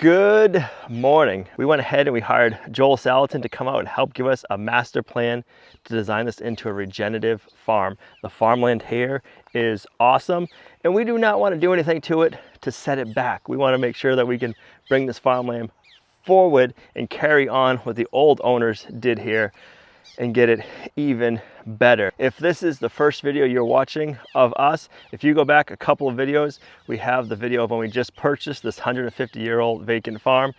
Good morning. We went ahead and we hired Joel SALATIN to come out and help give us a master plan to design this into a regenerative farm. The farmland here is awesome, and we do not want to do anything to it to set it back. We want to make sure that we can bring this farmland forward and carry on what the old owners did here and get it even better. If this is the first video you're watching of us, if you go back a couple of videos, we have the video of when we just purchased this 150-year-old vacant farm,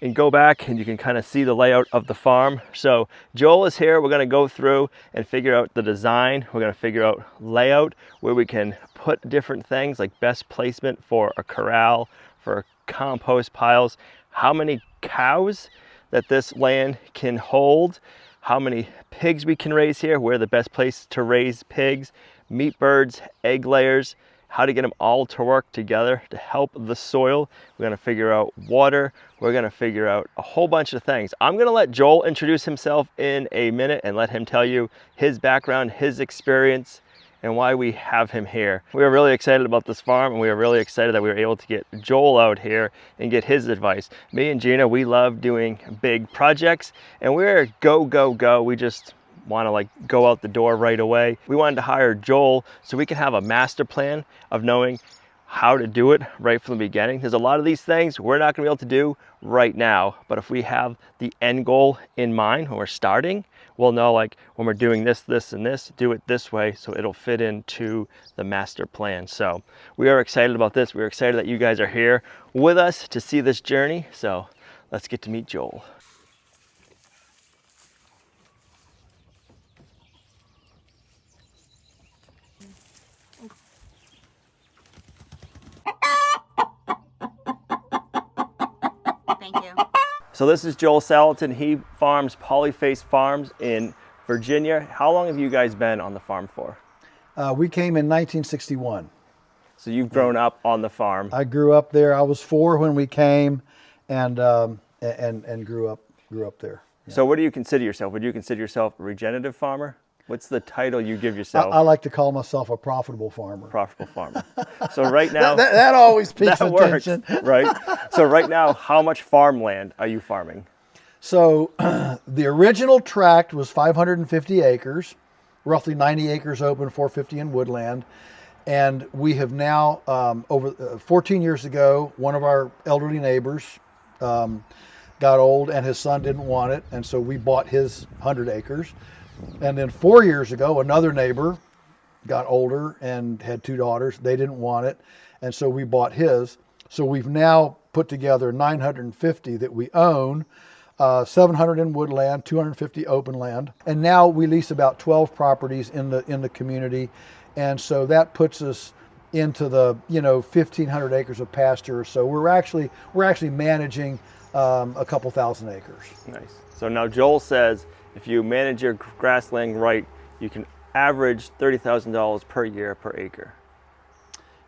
and go back and you can kind of see the layout of the farm. So Joel is here. We're going to go through and figure out the design. We're going to figure out layout, where we can put different things like best placement for a corral, for compost piles, how many cows that this land can hold, how many pigs we can raise here, where the best place to raise pigs, meat birds, egg layers, how to get them all to work together to help the soil. We're going to figure out water. We're going to figure out a whole bunch of things. I'm going to let Joel introduce himself in a minute and let him tell you his background, his experience, and why we have him here. We are really excited about this farm, and we are really excited that we were able to get Joel out here and get his advice. Me and Gina, we love doing big projects, and we're go, go, go. We just want to go out the door right away. We wanted to hire Joel so we can have a master plan of knowing how to do it right from the beginning. There's a lot of these things we're not going to be able to do right now, but if we have the end goal in mind when we're starting, we'll know when we're doing this, this, and this, do it this way so it'll fit into the master plan. So we are excited about this. We're excited that you guys are here with us to see this journey. So let's get to meet Joel. Thank you. So this is Joel SALATIN. He farms Polyface Farms in Virginia. How long have you guys been on the farm for? We came in 1961. So you've grown up on the farm. I grew up there. I was 4 when we came, and grew up there. Yeah. So what do you consider yourself? Would you consider yourself a regenerative farmer? What's the title you give yourself? I like to call myself a profitable farmer. Profitable farmer. So right now, that always piques that attention. Works, right? So right now, how much farmland are you farming? So the original tract was 550 acres, roughly 90 acres open, 450 in woodland. And we have now, over 14 years ago, one of our elderly neighbors got old and his son didn't want it. And so we bought his 100 acres. And then 4 years ago, another neighbor got older and had 2 daughters. They didn't want it. And so we bought his. So we've now put together 950 that we own, 700 in woodland, 250 open land. And now we lease about 12 properties in the community. And so that puts us into the 1,500 acres of pasture. So we're actually managing a couple thousand acres. Nice. So now Joel says if you manage your grassland right, you can average $30,000 per year per acre.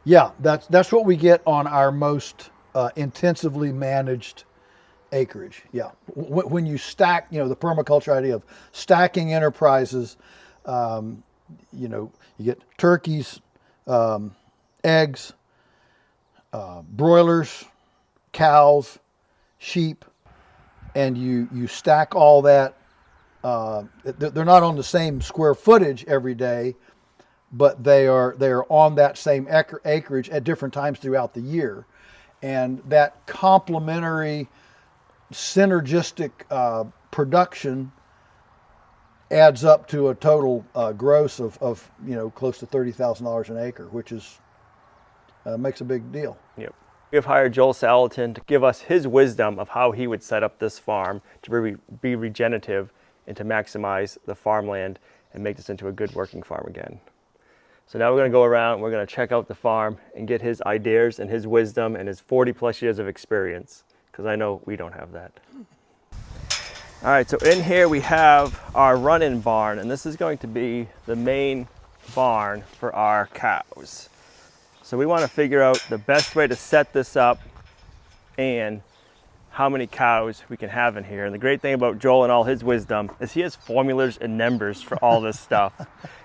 Yeah, that's what we get on our most intensively managed acreage. Yeah, when you stack, the permaculture idea of stacking enterprises, you get turkeys, eggs, broilers, cows, sheep, and you stack all that. They're not on the same square footage every day, but they are on that same acreage at different times throughout the year, and that complementary, synergistic production adds up to a total gross of close to $30,000 an acre, which is makes a big deal. Yep. We have hired Joel SALATIN to give us his wisdom of how he would set up this farm to be regenerative and to maximize the farmland and make this into a good working farm again. So now we're going to go around, we're going to check out the farm and get his ideas and his wisdom and his 40+ years of experience, because I know we don't have that. All right, so in here we have our run-in barn, and this is going to be the main barn for our cows. So we want to figure out the best way to set this up and how many cows we can have in here. And the great thing about Joel and all his wisdom is he has formulas and numbers for all this stuff.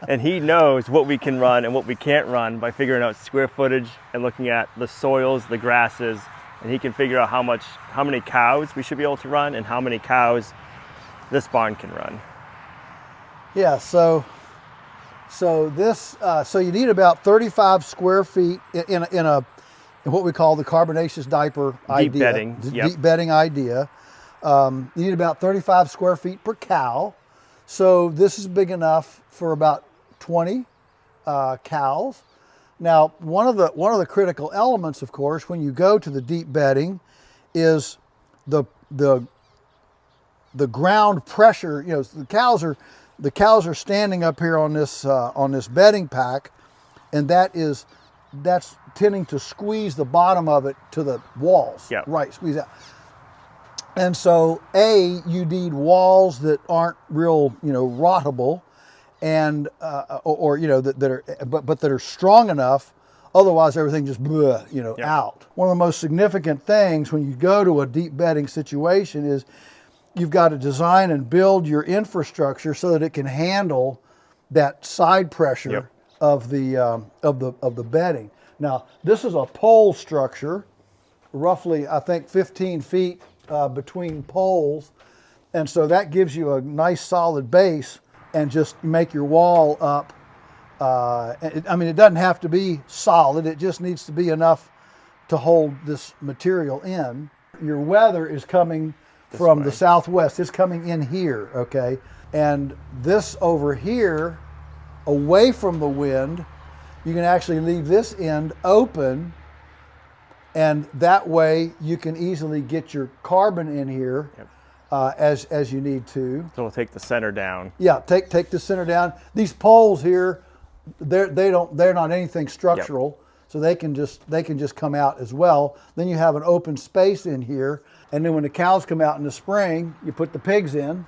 And he knows what we can run and what we can't run by figuring out square footage and looking at the soils, the grasses, and he can figure out how many cows we should be able to run and how many cows this barn can run. Yeah, so you need about 35 square feet in what we call the carbonaceous diaper idea. Deep bedding. Yep. Deep bedding idea. You need about 35 square feet per cow. So this is big enough for about 20 cows. Now, one of the critical elements, of course, when you go to the deep bedding, is the ground pressure. You know, the cows are standing up here on this bedding pack, and that's tending to squeeze the bottom of it to the walls. Yeah. Right, squeeze out. And so, you need walls that aren't real, rottable, and that are strong enough. Otherwise, everything just out. One of the most significant things when you go to a deep bedding situation is you've got to design and build your infrastructure so that it can handle that side pressure of the bedding. Now, this is a pole structure, roughly, I think, 15 feet between poles, and so that gives you a nice solid base, and just make your wall up. It doesn't have to be solid, it just needs to be enough to hold this material in. Your weather is coming from the southwest, it's coming in here, okay? And this over here, away from the wind, you can actually leave this end open, and that way you can easily get your carbon in here. As you need to. So we'll take the center down. Yeah, take the center down. These poles here, they're not anything structural, so they can just come out as well. Then you have an open space in here, and then when the cows come out in the spring, you put the pigs in,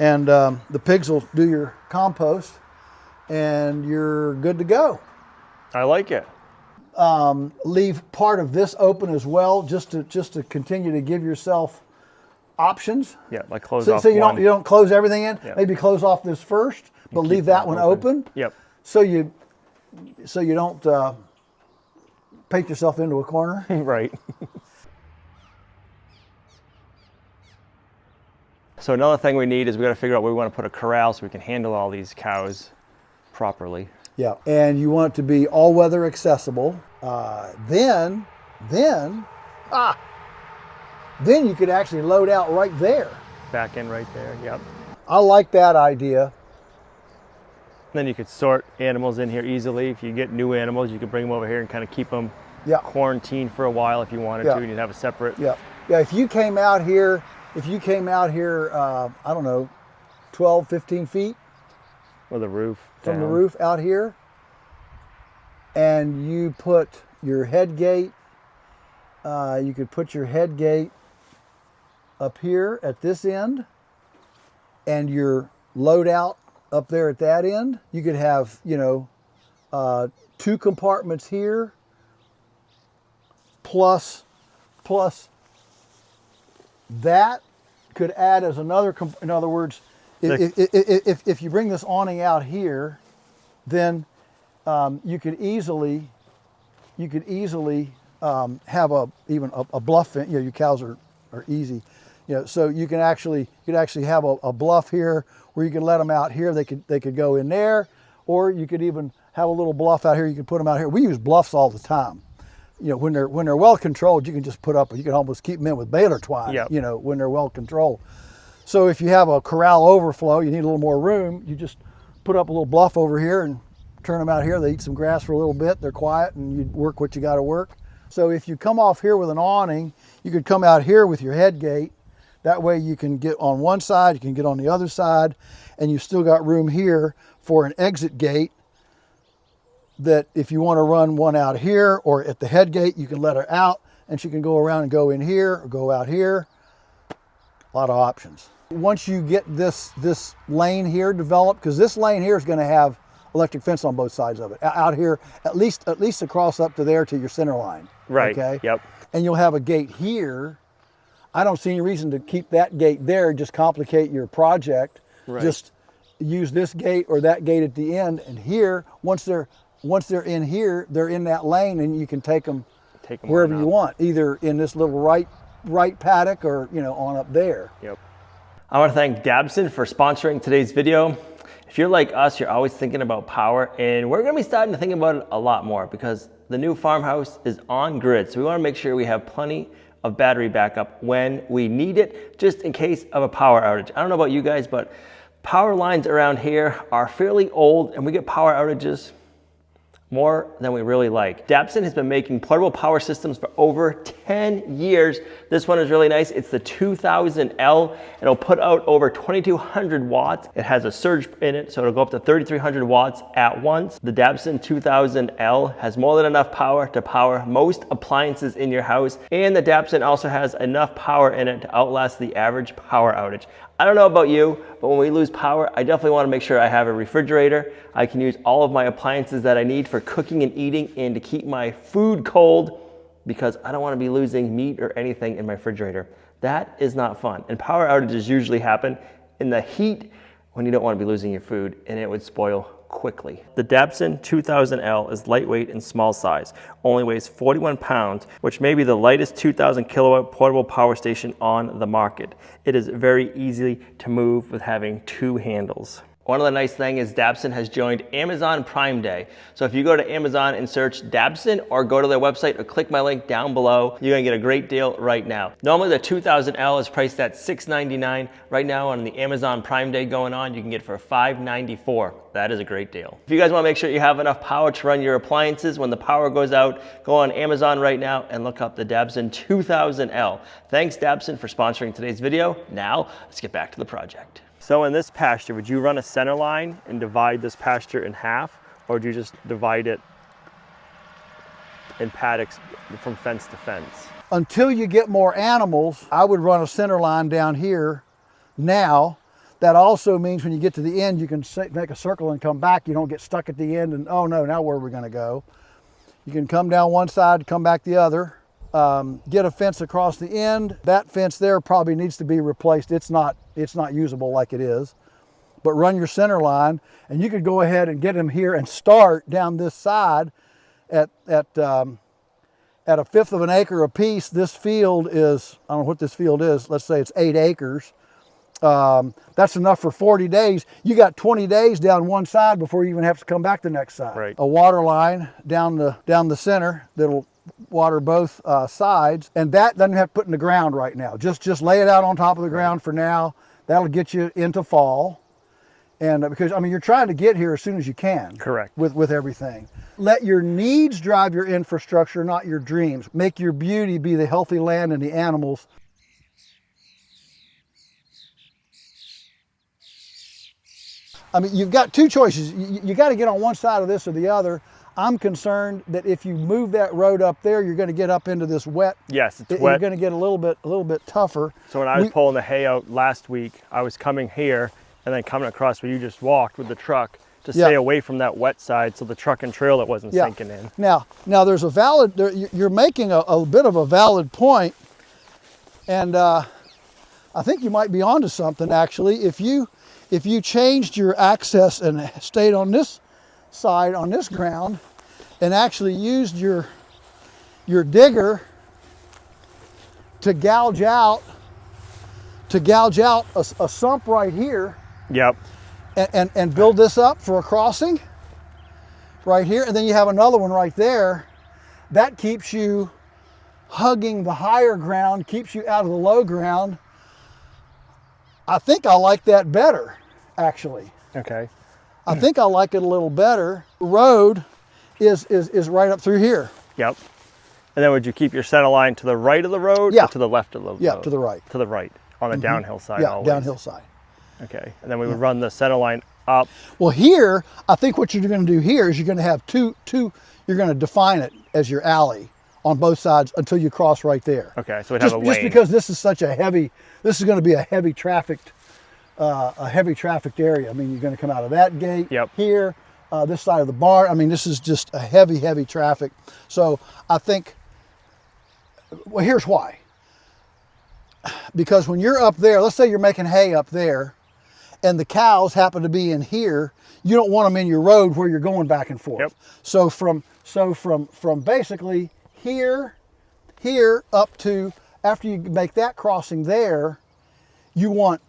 and the pigs will do your compost, and you're good to go. I like it. Leave part of this open as well, just to continue to give yourself options. Yeah, like close off So you one. don't close everything in. Yep. Maybe close off this first, but leave that one open. Yep. So you don't paint yourself into a corner. Right. So another thing we need is we got to figure out where we want to put a corral so we can handle all these cows properly. Yeah, and you want it to be all-weather accessible. Then you could actually load out right there. Back in right there, yep. I like that idea. Then you could sort animals in here easily. If you get new animals, you could bring them over here and kind of keep them quarantined for a while if you wanted to, and you'd have a separate. Yeah. If you came out here, I don't know, 12, 15 feet. With a roof from the roof out here, and you put your head gate, you could put your head gate up here at this end, and your load out up there at that end. You could have, 2 compartments here, plus that could add as another, in other words, if you bring this awning out here, then you could easily have even a bluff. Your cows are easy, so you could actually have a bluff here where you could let them out here. They could go in there, or you could even have a little bluff out here. You could put them out here. We use bluffs all the time. When they're well controlled, you can just put up. You can almost keep them in with baler twine. Yep. When they're well controlled. So if you have a corral overflow, you need a little more room, you just put up a little bluff over here and turn them out here. They eat some grass for a little bit, they're quiet, and you work what you got to work. So if you come off here with an awning, you could come out here with your head gate. That way you can get on one side, you can get on the other side, and you've still got room here for an exit gate that if you want to run one out here or at the head gate, you can let her out and she can go around and go in here or go out here. A lot of options. Once you get this lane here developed, because this lane here is going to have electric fence on both sides of it. Out here, at least across up to there to your center line. Right. Okay. Yep. And you'll have a gate here. I don't see any reason to keep that gate there and just complicate your project. Right. Just use this gate or that gate at the end. And here, once they're in here, they're in that lane, and you can take them take them wherever on you up. want, either in this little right paddock or, you know, on up there. Yep. I want to thank Dabson for sponsoring today's video. If you're like us, you're always thinking about power, and we're going to be starting to think about it a lot more because the new farmhouse is on grid. So we want to make sure we have plenty of battery backup when we need it, just in case of a power outage. I don't know about you guys, but power lines around here are fairly old and we get power outages more than we really like. Dabson has been making portable power systems for over 10 years. This one is really nice. It's the 2000L. It'll put out over 2200 watts. It has a surge in it, so it'll go up to 3300 watts at once. The Dabson 2000L has more than enough power to power most appliances in your house, and the Dabson also has enough power in it to outlast the average power outage. I don't know about you, but when we lose power, I definitely want to make sure I have a refrigerator. I can use all of my appliances that I need for cooking and eating and to keep my food cold, because I don't want to be losing meat or anything in my refrigerator. That is not fun. And power outages usually happen in the heat when you don't want to be losing your food, and it would spoil quickly. The Dabson 2000L is lightweight and small size, only weighs 41 pounds, which may be the lightest 2000 kilowatt portable power station on the market. It is very easy to move with having two handles. One of the nice things is Dabson has joined Amazon Prime Day. So if you go to Amazon and search Dabson or go to their website or click my link down below, you're gonna get a great deal right now. Normally the 2000L is priced at $699. Right now on the Amazon Prime Day going on, you can get it for $594. That is a great deal. If you guys wanna make sure you have enough power to run your appliances when the power goes out, go on Amazon right now and look up the Dabson 2000L. Thanks Dabson for sponsoring today's video. Now, let's get back to the project. So in this pasture, would you run a center line and divide this pasture in half, or do you just divide it in paddocks from fence to fence? Until you get more animals, I would run a center line down here now. That also means when you get to the end, you can make a circle and come back. You don't get stuck at the end and, oh no, now where are we gonna go? You can come down one side, come back the other. Get a fence across the end. That fence there probably needs to be replaced. It's not usable like it is. But run your center line, and you could go ahead and get them here and start down this side at a fifth of an acre apiece. This field is, I don't know what this field is. Let's say it's 8 acres. That's enough for 40 days. You got 20 days down one side before you even have to come back the next side. Right. A water line down the center that'll water both sides, and that doesn't have to put in the ground right now. Just lay it out on top of the ground for now. That'll get you into fall, and because I mean you're trying to get here as soon as you can. Correct. With everything. Let your needs drive your infrastructure, not your dreams. Make your beauty be the healthy land and the animals. I mean, you've got two choices. You got to get on one side of this or the other. I'm concerned that if you move that road up there, you're going to get up into this wet. Yes, it's wet. You're going to get a little bit tougher. So when I was pulling the hay out last week, I was coming here and then coming across where you just walked with the truck to stay away from that wet side, so the truck and trailer wasn't sinking in. Now there's a valid. You're making a bit of a valid point, and I think you might be onto something actually. If you changed your access and stayed on this side on this ground and actually used your digger to gouge out a sump right here. Yep. And build this up for a crossing right here, and then you have another one right there. That keeps you hugging the higher ground, keeps you out of the low ground. I think I like that better, actually. Okay. I think I like it a little better. The road is right up through here. Yep. And then would you keep your center line to the right of the road or to the left of the road? Yeah, to the right. To the right, on the downhill side always. Yeah, downhill side. Okay, and then we would run the center line up. Well, here, I think what you're going to do here is you're going to have two, you're going to define it as your alley on both sides until you cross right there. Okay, so we'd have a lane. Just because this is such a heavy, this is going to be a heavy trafficked area. I mean, you're going to come out of that gate here, this side of the barn. I mean, this is just a heavy traffic. So I think, well, here's why. Because when you're up there, let's say you're making hay up there, and the cows happen to be in here, you don't want them in your road where you're going back and forth. Yep. So from basically here, here up to, after you make that crossing there, you want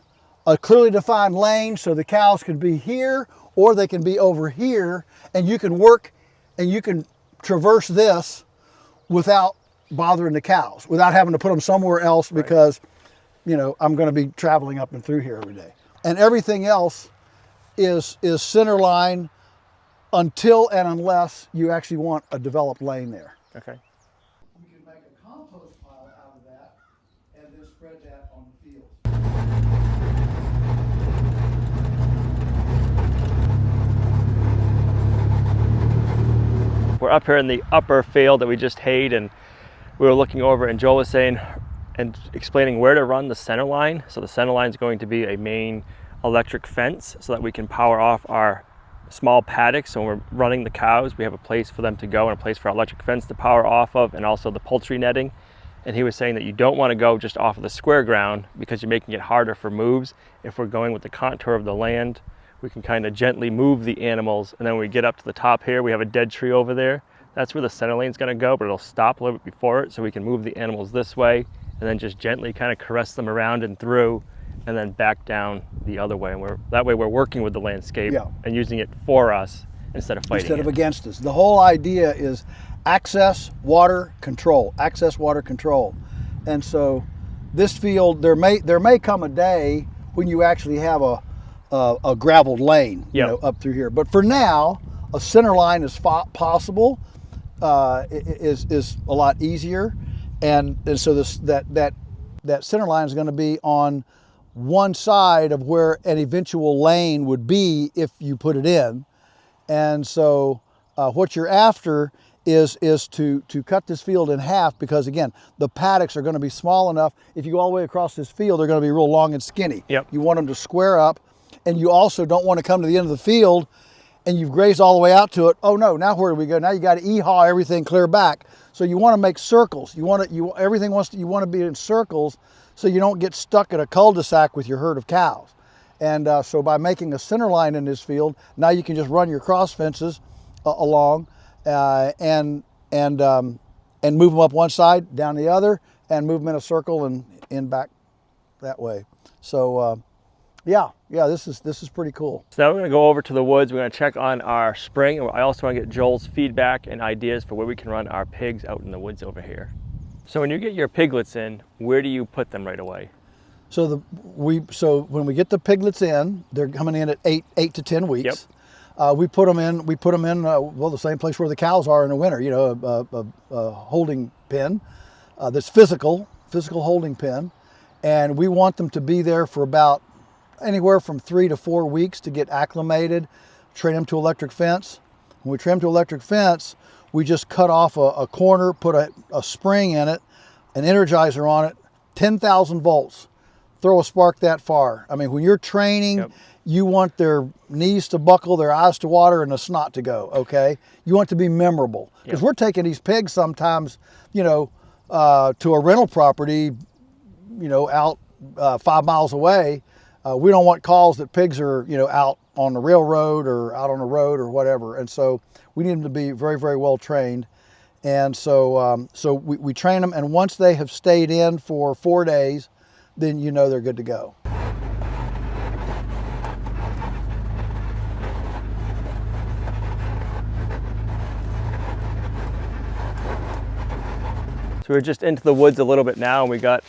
a clearly defined lane so the cows can be here or they can be over here, and you can work and you can traverse this without bothering the cows, without having to put them somewhere else because, you know, I'm going to be traveling up and through here every day. And everything else is center line until and unless you actually want a developed lane there. Okay. We can make a compost pile out of that and then spread that on the field. We're up here in the upper field that we just hayed, and we were looking over, and Joel was saying and explaining where to run the center line. So the center line is going to be a main electric fence so that we can power off our small paddocks. So when we're running the cows, we have a place for them to go and a place for our electric fence to power off of, and also the poultry netting. And he was saying that you don't want to go just off of the square ground because you're making it harder for moves. If we're going with the contour of the land, we can kind of gently move the animals, and then when we get up to the top here, we have a dead tree over there. That's where the center lane is going to go, but it'll stop a little bit before it, so we can move the animals this way and then just gently kind of caress them around and through, and then back down the other way. And that way we're working with the landscape and using it for us instead of fighting instead of against us. The whole idea is access, water, control. Access, water, control. And so this field, there may come a day when you actually have a graveled lane, you know, up through here. But for now, a center line is possible. Is a lot easier, and so that center line is going to be on one side of where an eventual lane would be if you put it in. And so what you're after is to cut this field in half, because again, the paddocks are going to be small enough. If you go all the way across this field, they're going to be real long and skinny. You want them to square up. And you also don't want to come to the end of the field and you've grazed all the way out to it. Oh no, now where do we go? Now you got to e-haul everything clear back. So you want to make circles. You want to be in circles so you don't get stuck at a cul-de-sac with your herd of cows. And so by making a center line in this field, now you can just run your cross fences along and move them up one side, down the other, and move them in a circle and in back that way. So yeah, this is pretty cool. So now we're going to go over to the woods. We're going to check on our spring, and I also want to get Joel's feedback and ideas for where we can run our pigs out in the woods over here. So when you get your piglets in, where do you put them right away? So when we get the piglets in, they're coming in at 8 to 10 weeks. We put them in well, the same place where the cows are in the winter, you know, a holding pen that's physical holding pen, and we want them to be there for about anywhere from 3 to 4 weeks to get acclimated, train them to electric fence. When we train them to electric fence, we just cut off a corner, put a spring in it, an energizer on it, 10,000 volts. Throw a spark that far. I mean, when you're training, you want their knees to buckle, their eyes to water, and the snot to go, okay? You want it to be memorable. Because we're taking these pigs sometimes, you know, to a rental property, you know, out 5 miles away. We don't want calls that pigs are, you know, out on the railroad or out on the road or whatever. And so we need them to be very, very well trained. And so we train them, and once they have stayed in for 4 days, then you know they're good to go. So we're just into the woods a little bit now, and we got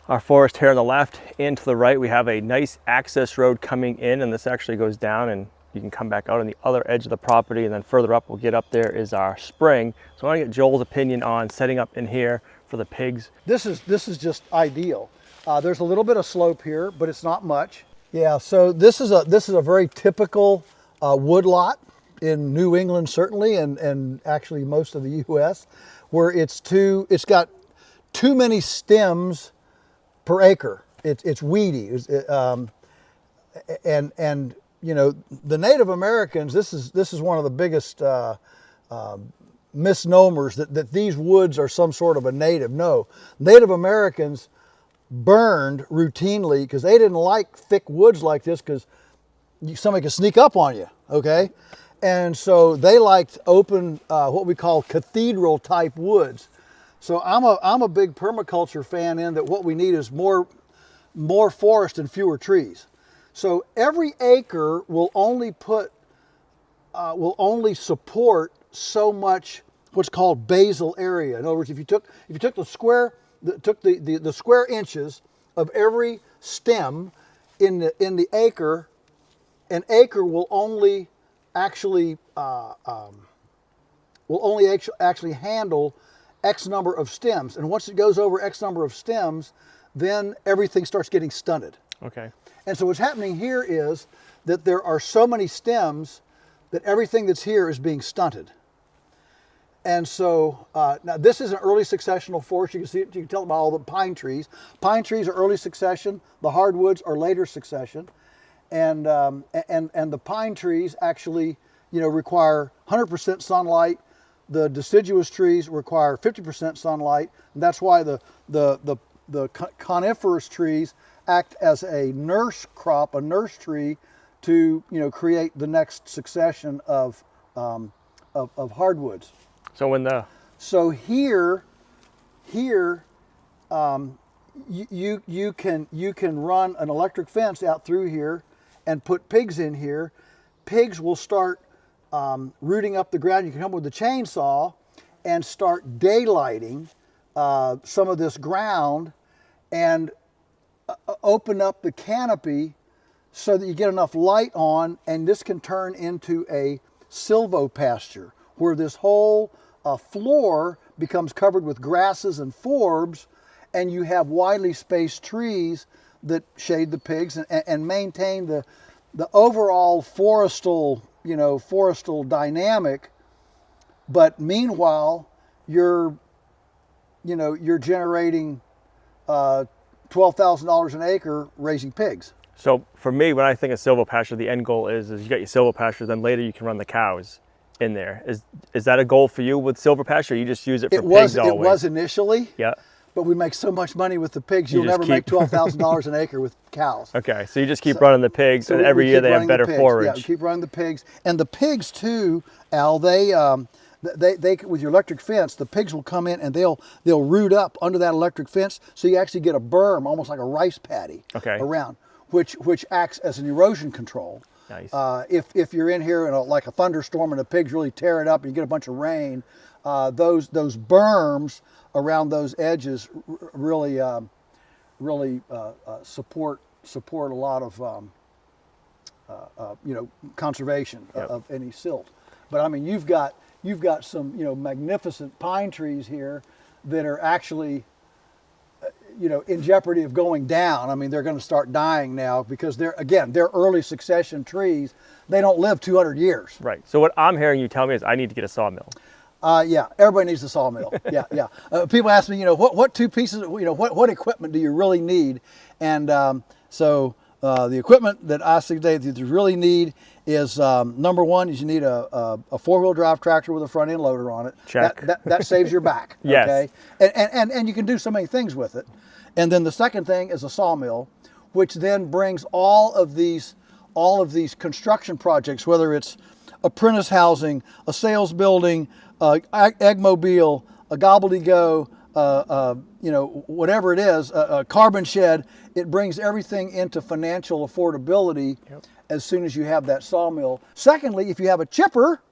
our forest here on the left, and to the right we have a nice access road coming in, and this actually goes down and you can come back out on the other edge of the property, and then further up we'll get up there is our spring. So I want to get Joel's opinion on setting up in here for the pigs. This is just ideal. There's a little bit of slope here, but it's not much. Yeah, so this is a very typical wood lot in New England certainly, and actually most of the U.S., where it's got too many stems per acre. It's weedy, and you know, the Native Americans. This is one of the biggest misnomers that these woods are some sort of a native. No, Native Americans burned routinely because they didn't like thick woods like this, because somebody could sneak up on you. Okay, and so they liked open, what we call cathedral type woods. So I'm a big permaculture fan in that what we need is more forest and fewer trees. So every acre will only support so much what's called basal area. In other words, if you took the square inches of every stem in the acre, an acre will only actually handle X number of stems. And once it goes over X number of stems, then everything starts getting stunted. Okay. And so what's happening here is that there are so many stems that everything that's here is being stunted. And so now this is an early successional forest. You can see it, you can tell by all the pine trees. Pine trees are early succession. The hardwoods are later succession. And the pine trees actually, require 100% sunlight. The deciduous trees require 50% sunlight. And that's why the coniferous trees act as a nurse crop, a nurse tree to create the next succession of hardwoods. So here you can run an electric fence out through here and put pigs in here. Pigs will start rooting up the ground. You can come with a chainsaw and start daylighting some of this ground and open up the canopy so that you get enough light on, and this can turn into a silvopasture where this whole floor becomes covered with grasses and forbs, and you have widely spaced trees that shade the pigs and maintain the overall forestal dynamic. But meanwhile, you're generating $12,000 an acre raising pigs. So for me, when I think of silvopasture, the end goal is you got your silvopasture, then later you can run the cows in there. Is that a goal for you with silvopasture, or you just use it for pigs always? It was initially. Yeah. But we make so much money with the pigs, you'll never make $12,000 an acre with cows. Okay, so you just keep running the pigs, and every year they have better forage. Yeah, we keep running the pigs. And the pigs too, Al, they with your electric fence, the pigs will come in and they'll root up under that electric fence, so you actually get a berm, almost like a rice paddy, around, which acts as an erosion control. Nice. If you're in here in like a thunderstorm and the pigs really tear it up and you get a bunch of rain, those berms around those edges really support a lot of conservation of any silt. But I mean, you've got some magnificent pine trees here that are actually in jeopardy of going down. I mean, they're going to start dying now because they're early succession trees. They don't live 200 years. Right. So what I'm hearing you tell me is I need to get a sawmill. Yeah, everybody needs a sawmill. Yeah. People ask me, what two pieces, what equipment do you really need? And so the equipment that I suggest that you really need is number one is you need a four-wheel drive tractor with a front end loader on it. Check. That saves your back. Yes. Okay. And you can do so many things with it. And then the second thing is a sawmill, which then brings all of these construction projects, whether it's apprentice housing, a sales building, eggmobile, a gobbledygook, whatever it is, a carbon shed. It brings everything into financial affordability as soon as you have that sawmill. Secondly, if you have a chipper,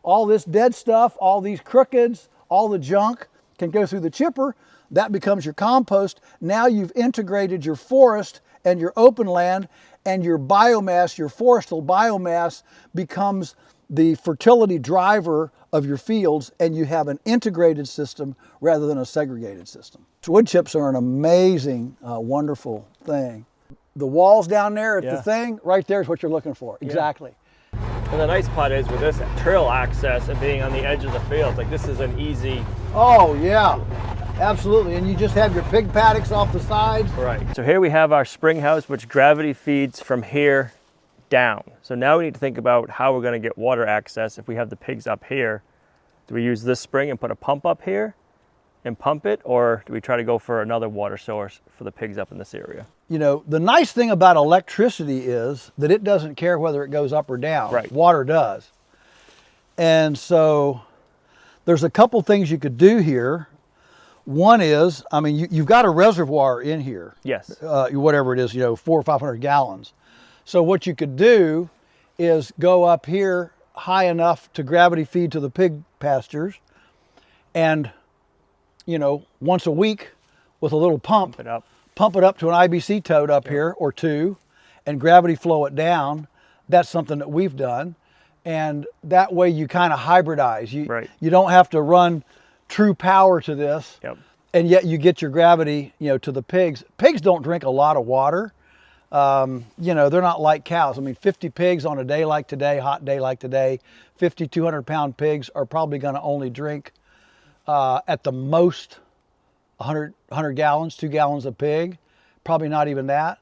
all this dead stuff, all these crookeds, all the junk can go through the chipper. That becomes your compost. Now you've integrated your forest and your open land, and your biomass, your forestal biomass, becomes the fertility driver of your fields, and you have an integrated system rather than a segregated system. So wood chips are an amazing, wonderful thing. The walls down there at the thing, right there is what you're looking for. Exactly. And the nice part is with this trail access and being on the edge of the field, like this is an easy... Oh yeah, absolutely. And you just have your pig paddocks off the sides. Right. So here we have our spring house, which gravity feeds from here down. So now we need to think about how we're going to get water access. If we have the pigs up here, do we use this spring and put a pump up here and pump it, or do we try to go for another water source for the pigs up in this area? The nice thing about electricity is that it doesn't care whether it goes up or down. Right. Water does. And so there's a couple things you could do here. One is, I mean, you've got a reservoir in here. Yes. Whatever it is, 400 or 500 gallons. So what you could do is go up here high enough to gravity feed to the pig pastures, and once a week with a little pump it up. pump it up to an IBC tote up here or two, and gravity flow it down. That's something that we've done, and that way you kind of hybridize. You don't have to run true power to this, and yet you get your gravity to the pigs. Pigs don't drink a lot of water. They're not like cows. I mean, 50 pigs on a day like today, hot day like today, 50, 200-pound pigs are probably going to only drink at the most 100 gallons, 2 gallons a pig, probably not even that.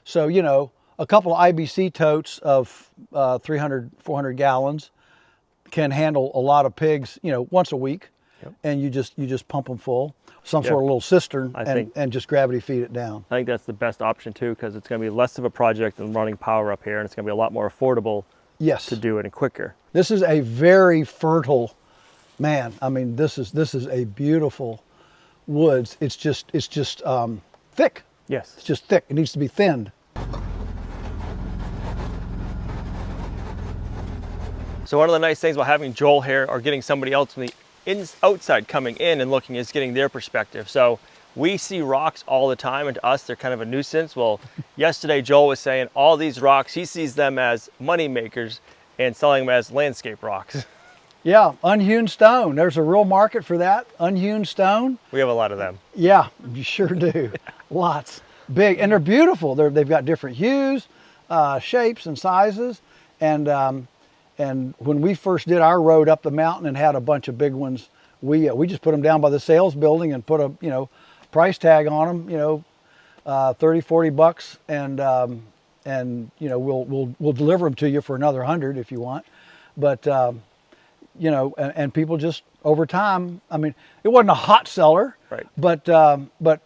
So, a couple of IBC totes of 300, 400 gallons can handle a lot of pigs, once a week, and you just pump them full. Some sort of little cistern and just gravity feed it down. I think that's the best option too, because it's going to be less of a project than running power up here, and it's going to be a lot more affordable to do it and quicker. This is a very fertile, man, I mean, this is a beautiful woods. It's just thick. Yes. It's just thick. It needs to be thinned. So one of the nice things about having Joel here, or getting somebody else from the outside coming in and looking, is getting their perspective. So we see rocks all the time, and to us they're kind of a nuisance. Well, yesterday Joel was saying all these rocks, he sees them as money makers and selling them as landscape rocks. Yeah, unhewn stone. There's a real market for that, unhewn stone. We have a lot of them. Yeah, you sure do. Lots. Big, and they're beautiful. They've got different hues, shapes, and sizes. And when we first did our road up the mountain and had a bunch of big ones, we just put them down by the sales building and put a price tag on them, 30, 40 bucks, and we'll deliver them to you for another 100 if you want. But and people just over time, I mean, it wasn't a hot seller, but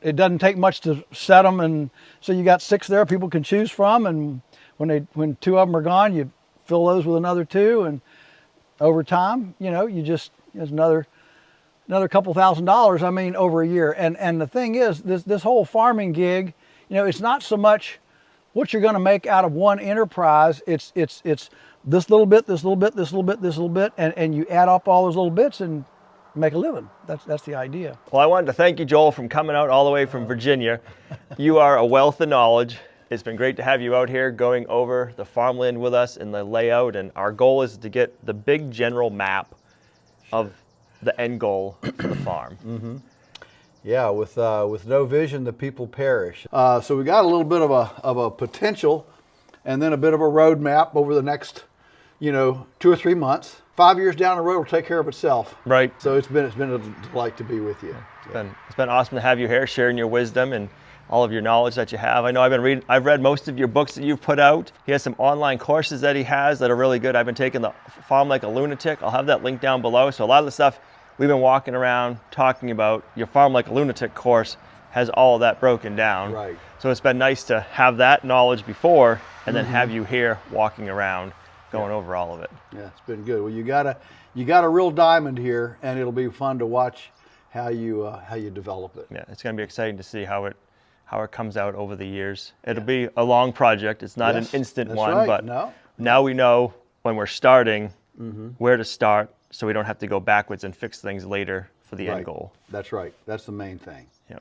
it doesn't take much to set them, and so you got 6 there people can choose from, and when 2 of them are gone, you fill those with another 2, and over time, there's another couple $1,000s, I mean, over a year. And the thing is, this whole farming gig, it's not so much what you're going to make out of one enterprise. It's this little bit, this little bit, this little bit, this little bit, and you add up all those little bits and make a living. That's the idea. Well, I wanted to thank you, Joel, from coming out all the way from Virginia. You are a wealth of knowledge. It's been great to have you out here going over the farmland with us and the layout, and our goal is to get the big general map of the end goal for the farm. Mm-hmm. Yeah, with no vision, the people perish. So we got a little bit of a potential, and then a bit of a roadmap over the next, 2 or 3 months. 5 years down the road will take care of itself. Right. So it's been a delight to be with you. It's been awesome to have you here, sharing your wisdom and all of your knowledge that you have. I know I've read most of your books that you've put out. He has some online courses that he has that are really good. I've been taking the Farm Like a Lunatic. I'll have that link down below. So a lot of the stuff we've been walking around talking about, your Farm Like a Lunatic course has all of that broken down. Right. So it's been nice to have that knowledge before, and then have you here walking around going over all of it. Yeah, it's been good. Well, you got a real diamond here, and it'll be fun to watch how you develop it. Yeah, it's going to be exciting to see how it comes out over the years. It'll be a long project. It's not an instant one, but now we know when we're starting where to start, so we don't have to go backwards and fix things later for the end goal. That's right. That's the main thing. Yeah.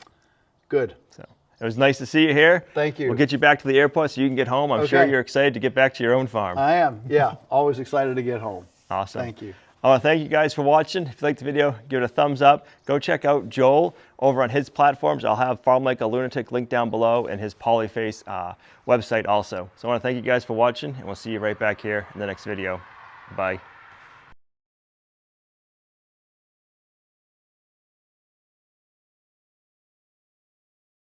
Good. So it was nice to see you here. Thank you. We'll get you back to the airport so you can get home. I'm sure you're excited to get back to your own farm. I am. Yeah. Always excited to get home. Awesome. Thank you. I want to thank you guys for watching. If you liked the video, give it a thumbs up. Go check out Joel over on his platforms. I'll have Farm Like a Lunatic linked down below, and his Polyface website also. So I want to thank you guys for watching, and we'll see you right back here in the next video. Bye.